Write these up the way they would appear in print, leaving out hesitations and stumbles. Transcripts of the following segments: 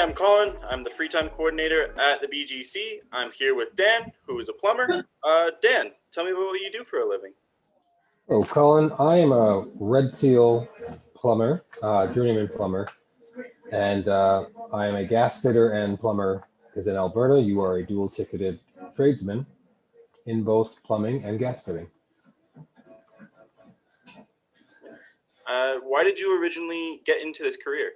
Hi, I'm Colin. I'm the free time coordinator at the BGC. I'm here with Dan, who is a plumber. Dan, tell me about what you do for a living. Oh, Colin, I am a Redseal plumber, journeyman plumber, and I am a gas fitter and plumber because in Alberta you are a dual ticketed tradesman in both plumbing and gas fitting. Why did you originally get into this career?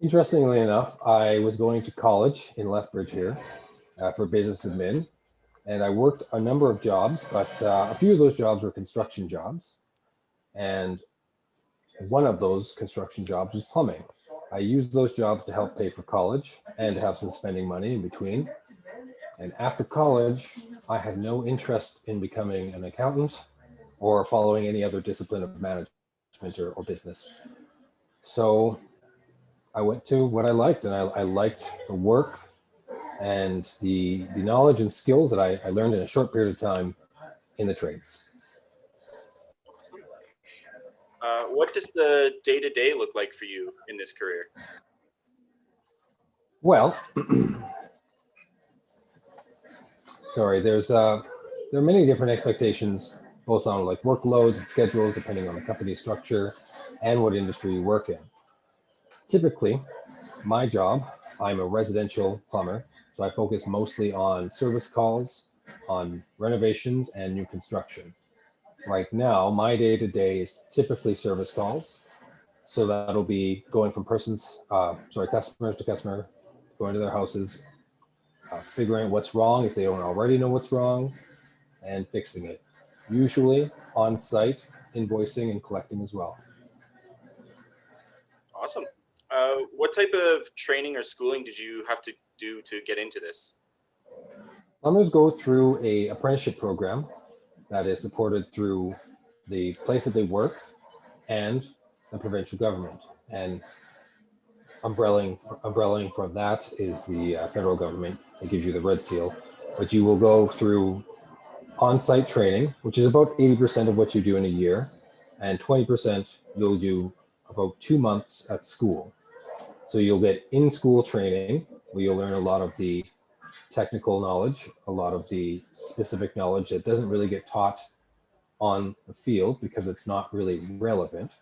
Interestingly enough, I was going to college in Lethbridge here for business admin, and I worked a number of jobs, but a few of those jobs were construction jobs, and one of those construction jobs was plumbing. I used those jobs to help pay for college and to have some spending money in between. And after college, I had no interest in becoming an accountant or following any other discipline of management or business. So I went to what I liked, and I liked the work and the knowledge and skills that I learned in a short period of time in the trades. What does the day-to-day look like for you in this career? Well, sorry, there are many different expectations, both on like workloads and schedules, depending on the company structure and what industry you work in. Typically, my job, I'm a residential plumber, so I focus mostly on service calls, on renovations and new construction. Right now, my day-to-day is typically service calls. So that'll be going from customers to customer, going to their houses, figuring out what's wrong if they don't already know what's wrong, and fixing it. Usually on site, invoicing and collecting as well. Awesome. What type of training or schooling did you have to do to get into this? Plumbers go through a apprenticeship program that is supported through the place that they work and the provincial government. And umbrellaing from that is the federal government that gives you the Redseal. But you will go through on-site training, which is about 80% of what you do in a year, and 20% you'll do about 2 months at school. So you'll get in-school training where you'll learn a lot of the technical knowledge, a lot of the specific knowledge that doesn't really get taught on the field because it's not really relevant,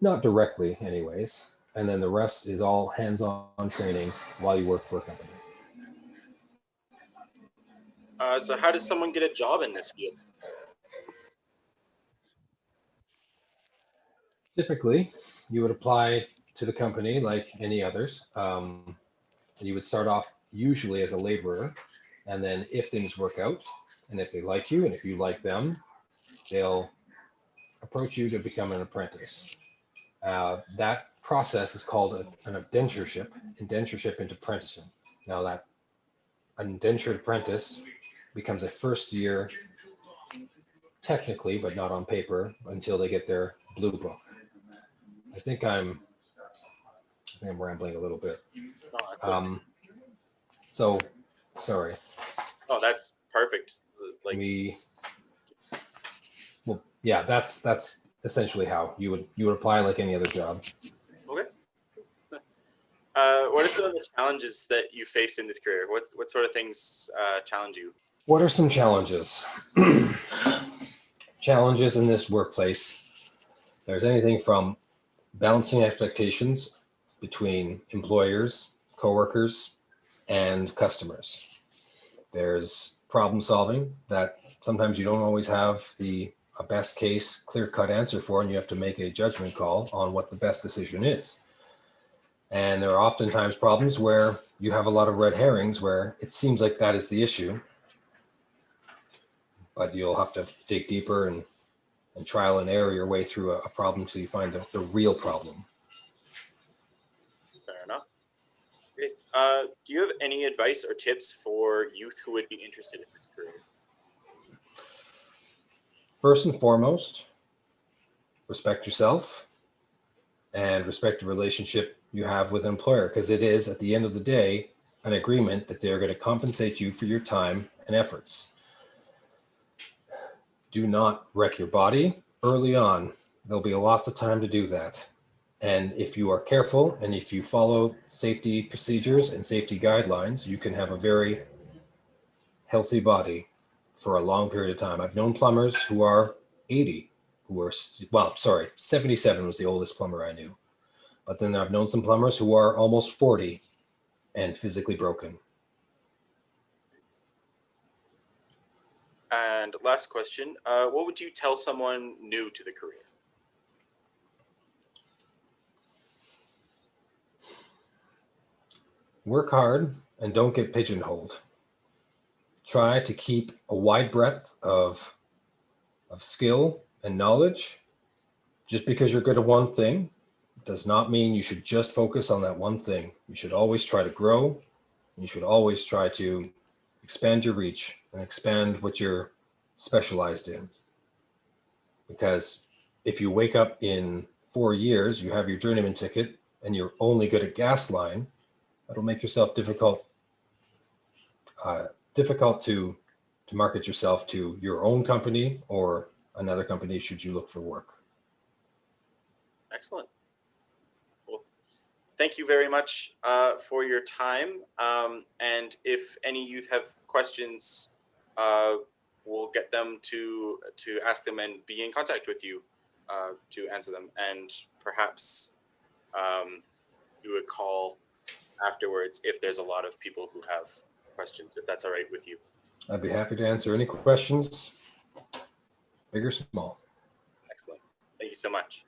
not directly anyways. And then the rest is all hands-on training while you work for a company. So how does someone get a job in this field? Typically, you would apply to the company like any others. And you would start off usually as a laborer. And then if things work out, and if they like you, and if you like them, they'll approach you to become an apprentice. That process is called an indentureship into apprenticeship. Now that an indentured apprentice becomes a first year technically, but not on paper until they get their blue book. I think I'm rambling a little bit. So sorry. Oh, that's perfect. That's essentially how you would apply like any other job. Okay. What are some of the challenges that you faced in this career? What sort of things challenge you? What are some challenges? Challenges in this workplace. There's anything from balancing expectations between employers, coworkers, and customers. There's problem solving that sometimes you don't always have a best case clear-cut answer for, and you have to make a judgment call on what the best decision is. And there are oftentimes problems where you have a lot of red herrings where it seems like that is the issue, but you'll have to dig deeper and trial and error your way through a problem till you find the real problem. Fair enough. Great. Do you have any advice or tips for youth who would be interested in this career? First and foremost, respect yourself and respect the relationship you have with an employer, because it is, at the end of the day, an agreement that they're going to compensate you for your time and efforts. Do not wreck your body early on. There'll be lots of time to do that. And if you are careful and if you follow safety procedures and safety guidelines, you can have a very healthy body for a long period of time. I've known plumbers who are 80, who are, 77 was the oldest plumber I knew. But then I've known some plumbers who are almost 40 and physically broken. And last question, what would you tell someone new to the career? Work hard and don't get pigeonholed. Try to keep a wide breadth of skill and knowledge. Just because you're good at one thing does not mean you should just focus on that one thing. You should always try to grow. You should always try to expand your reach and expand what you're specialized in. Because if you wake up in 4 years, you have your journeyman ticket and you're only good at gas line, that'll make yourself difficult to market yourself to your own company or another company should you look for work. Excellent. Well, thank you very much for your time. And if any youth have questions, we'll get them to ask them and be in contact with you to answer them, and perhaps do a call afterwards if there's a lot of people who have questions, if that's all right with you. I'd be happy to answer any questions, big or small. Excellent. Thank you so much.